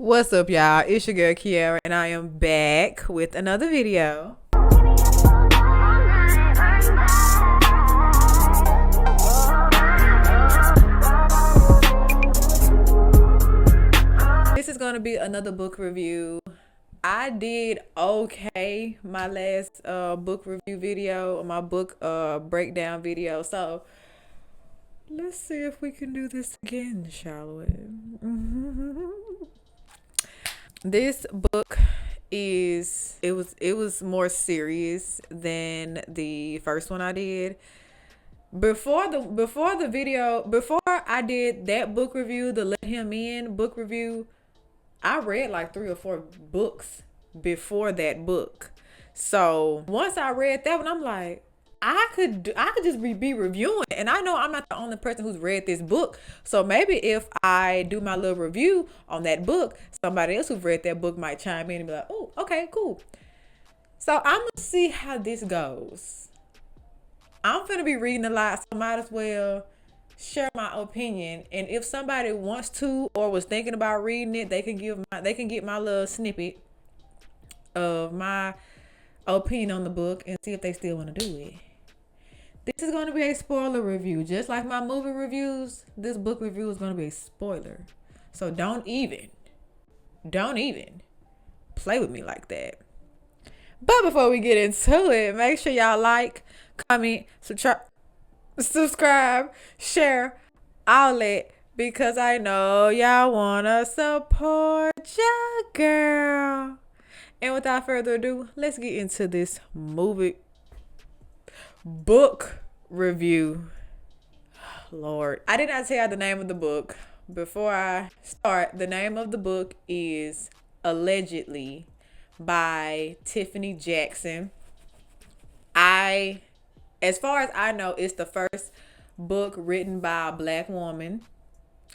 What's up, y'all? It's your girl Kiara, and I am back with another video. This is gonna be another book review. I did okay my last book review video, my book breakdown video. So let's see if we can do this again, shall we? This book it was more serious than the first one I did. Before I did that book review, the Let Him In book review, I read like 3 or 4 books before that book. So once I read that one, I'm like, I could just be reviewing it. And I know I'm not the only person who's read this book. So maybe if I do my little review on that book, somebody else who's read that book might chime in and be like, oh, okay, cool. So I'm gonna see how this goes. I'm gonna be reading a lot, so I might as well share my opinion. And if somebody wants to or was thinking about reading it, they can get my little snippet of my opinion on the book and see if they still want to do it. This is going to be a spoiler review. Just like my movie reviews, this book review is going to be a spoiler. So don't even play with me like that. But before we get into it, make sure y'all like, comment, subscribe, share, all that, because I know y'all want to support your girl. And without further ado, let's get into this book review. Lord, I did not tell you the name of the book. Before I start, the name of the book is Allegedly by Tiffany Jackson. As far as I know, it's the first book written by a Black woman.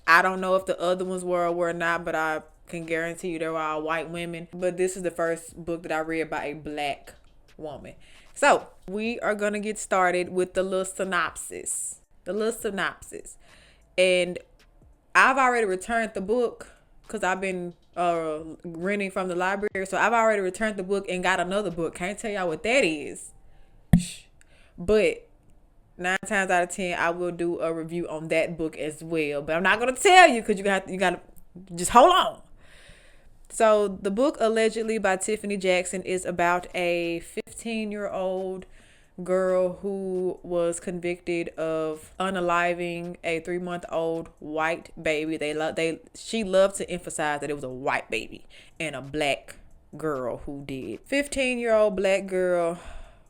I don't know if the other ones were or were not, but I can guarantee you they were all white women. But this is the first book that I read by a Black woman. So we are going to get started with the little synopsis. And I've already returned the book because I've been renting from the library. So I've already returned the book and got another book. Can't tell y'all what that is. But 9 times out of 10, I will do a review on that book as well. But I'm not going to tell you because you got to just hold on. So the book Allegedly by Tiffany Jackson is about a 15-year-old girl who was convicted of unaliving a 3-month-old white baby. She loved to emphasize that it was a white baby and a Black girl who did. 15-year-old Black girl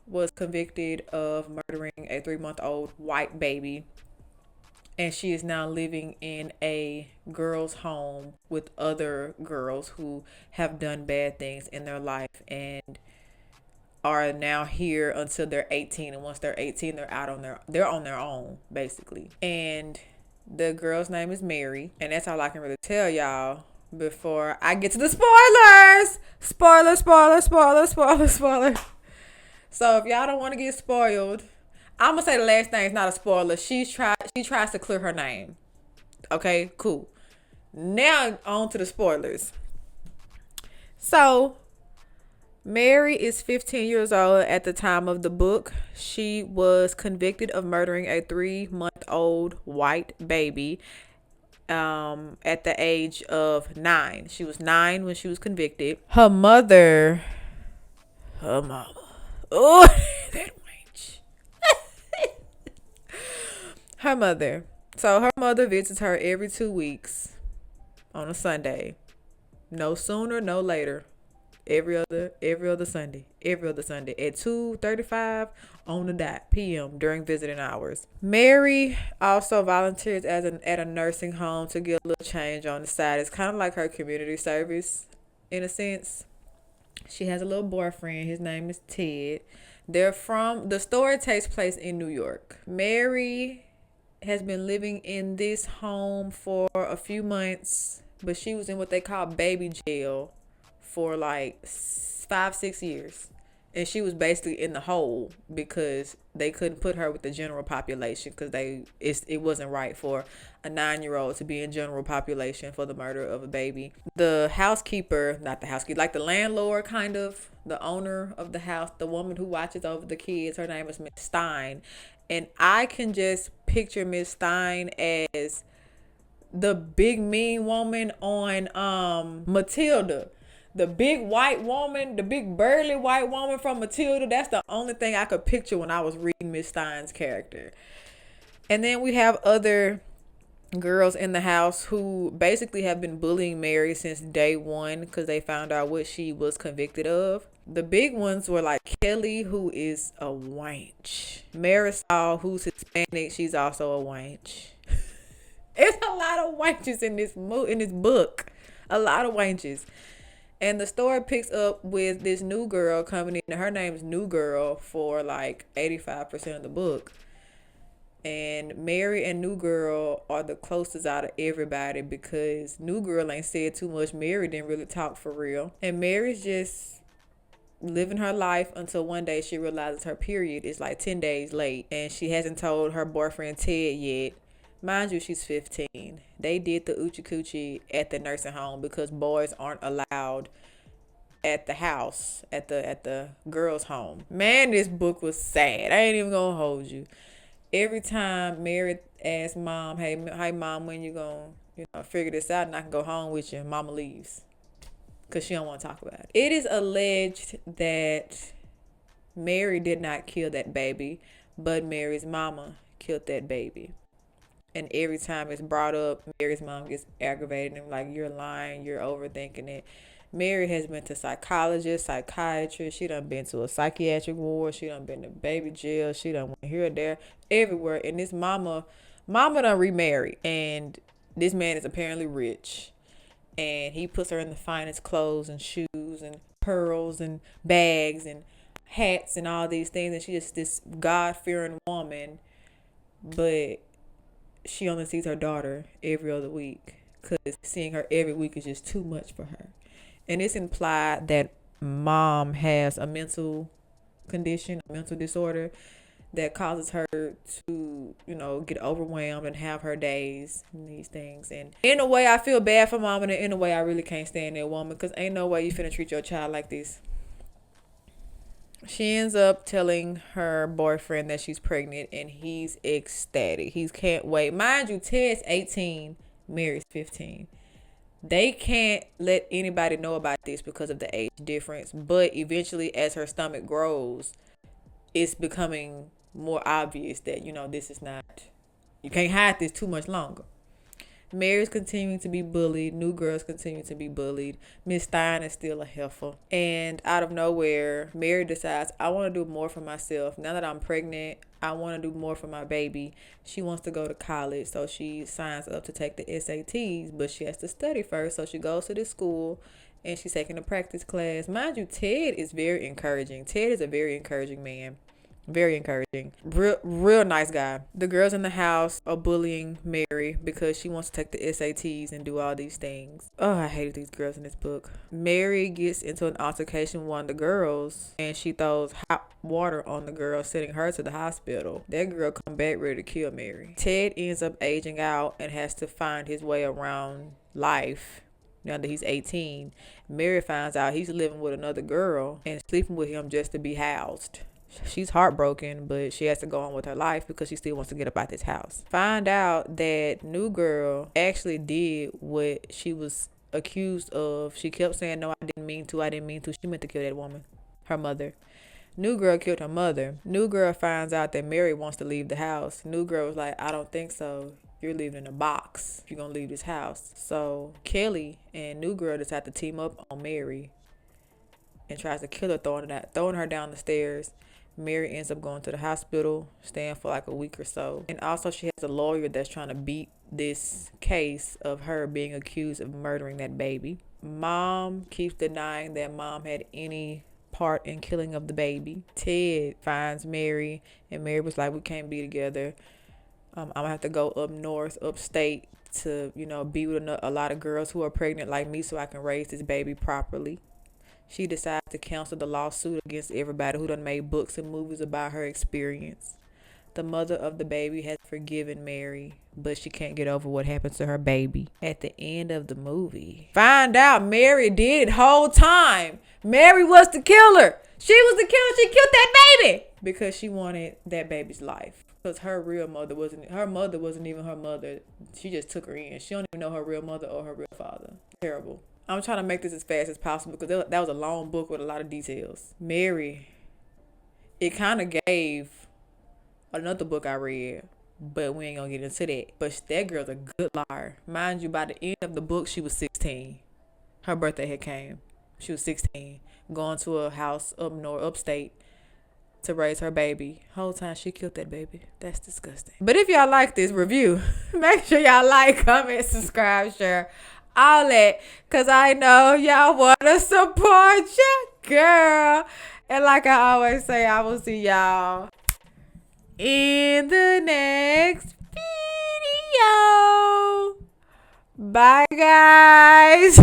was convicted of murdering a 3-month-old white baby, and she is now living in a girl's home with other girls who have done bad things in their life and are now here until they're 18. And once they're 18, they're on their own, basically. And the girl's name is Mary, and that's all I can really tell y'all before I get to the spoilers. Spoiler. So if y'all don't want to get spoiled, I'm gonna say the last thing is not a spoiler. She tries to clear her name. Okay, cool. Now on to the spoilers. So Mary is 15 years old at the time of the book. She was convicted of murdering a 3-month-old white baby at the age of 9. She was 9 when she was convicted. Her mama. Oh, that range. Her mother. So her mother visits her every 2 weeks on a Sunday. No sooner, no later. Every other Sunday at 2:35 on the dot p.m. during visiting hours. Mary also volunteers at a nursing home to get a little change on the side. It's kind of like her community service in a sense. She has a little boyfriend. His name is Ted. The story takes place in New York. Mary has been living in this home for a few months, but she was in what they call baby jail for like 5-6 years. And she was basically in the hole because they couldn't put her with the general population because it wasn't right for a 9-year-old to be in general population for the murder of a baby. The housekeeper, not the housekeeper, like the landlord, kind of the owner of the house, the woman who watches over the kids, her name is Miss Stein. And I can just picture Miss Stein as the big mean woman on Matilda. The big white woman, the big burly white woman from Matilda. That's the only thing I could picture when I was reading Miss Stein's character. And then we have other girls in the house who basically have been bullying Mary since day one because they found out what she was convicted of. The big ones were like Kelly, who is a wench. Marisol, who's Hispanic, she's also a wench. It's a lot of wenches in this book. A lot of wenches. And the story picks up with this new girl coming in. Her name's New Girl for like 85% of the book. And Mary and New Girl are the closest out of everybody because New Girl ain't said too much. Mary didn't really talk for real. And Mary's just living her life until one day she realizes her period is like 10 days late. And she hasn't told her boyfriend Ted yet. Mind you, she's 15. They did the Oochie Coochie at the nursing home because boys aren't allowed at the house, at the girls' home. Man, this book was sad. I ain't even gonna hold you. Every time Mary asked Mom, hey Mom, when you gonna figure this out and I can go home with you, Mama leaves. Because she don't want to talk about it. It is alleged that Mary did not kill that baby, but Mary's mama killed that baby. And every time it's brought up, Mary's mom gets aggravated and like, you're lying, you're overthinking it. Mary has been to psychologists, psychiatrists. She done been to a psychiatric ward. She done been to baby jail. She done went here, there, everywhere. And this mama done remarried. And this man is apparently rich. And he puts her in the finest clothes and shoes and pearls and bags and hats and all these things. And she's just this God-fearing woman. But she only sees her daughter every other week because seeing her every week is just too much for her. And it's implied that Mom has a mental condition, a mental disorder that causes her to, get overwhelmed and have her days and these things. And in a way, I feel bad for Mom, and in a way, I really can't stand that woman because ain't no way you finna treat your child like this. She ends up telling her boyfriend that she's pregnant, and he's ecstatic. He can't wait. Mind you, Ted's 18, Mary's 15. They can't let anybody know about this because of the age difference. But eventually, as her stomach grows, it's becoming more obvious that, this is not, you can't hide this too much longer. Mary's continuing to be bullied. New Girl's continuing to be bullied. Miss Stein is still a heifer. And out of nowhere, Mary decides, I want to do more for myself. Now that I'm pregnant, I want to do more for my baby. She wants to go to college, so she signs up to take the SATs, but she has to study first. So she goes to this school and she's taking a practice class. Mind you, Ted is very encouraging. Ted is a very encouraging man. Very encouraging. Real nice guy. The girls in the house are bullying Mary because she wants to take the SATs and do all these things. Oh, I hated these girls in this book. Mary gets into an altercation with one of the girls and she throws hot water on the girl, sending her to the hospital. That girl come back ready to kill Mary. Ted ends up aging out and has to find his way around life. Now that he's 18, Mary finds out he's living with another girl and sleeping with him just to be housed. She's heartbroken, but she has to go on with her life because she still wants to get up out this house. Find out that New Girl actually did what she was accused of. She kept saying, no, I didn't mean to. She meant to kill that woman, her mother. New Girl killed her mother. New Girl finds out that Mary wants to leave the house. New Girl was like, I don't think so. You're leaving in a box if you're going to leave this house. So Kelly and New Girl decide to team up on Mary and tries to kill her, throwing her down the stairs. Mary ends up going to the hospital, staying for like a week or so. And also she has a lawyer that's trying to beat this case of her being accused of murdering that baby. Mom keeps denying that Mom had any part in killing of the baby. Ted finds Mary and Mary was like, we can't be together. I'm gonna have to go up north, upstate to, be with a lot of girls who are pregnant like me so I can raise this baby properly. She decides to cancel the lawsuit against everybody who done made books and movies about her experience. The mother of the baby has forgiven Mary, but she can't get over what happened to her baby. At the end of the movie, find out Mary did it whole time. Mary was the killer. She was the killer. She killed that baby because she wanted that baby's life. Because her mother wasn't even her mother. She just took her in. She don't even know her real mother or her real father. Terrible. I'm trying to make this as fast as possible because that was a long book with a lot of details. Mary, it kind of gave another book I read, but we ain't gonna get into that. But that girl's a good liar. Mind you, by the end of the book, she was 16. Her birthday had came. She was 16, going to a house upstate to raise her baby. Whole time she killed that baby. That's disgusting. But if y'all like this review, make sure y'all like, comment, subscribe, share, all that, cause I know y'all wanna support your girl. And like I always say, I will see y'all in the next video. Bye, guys.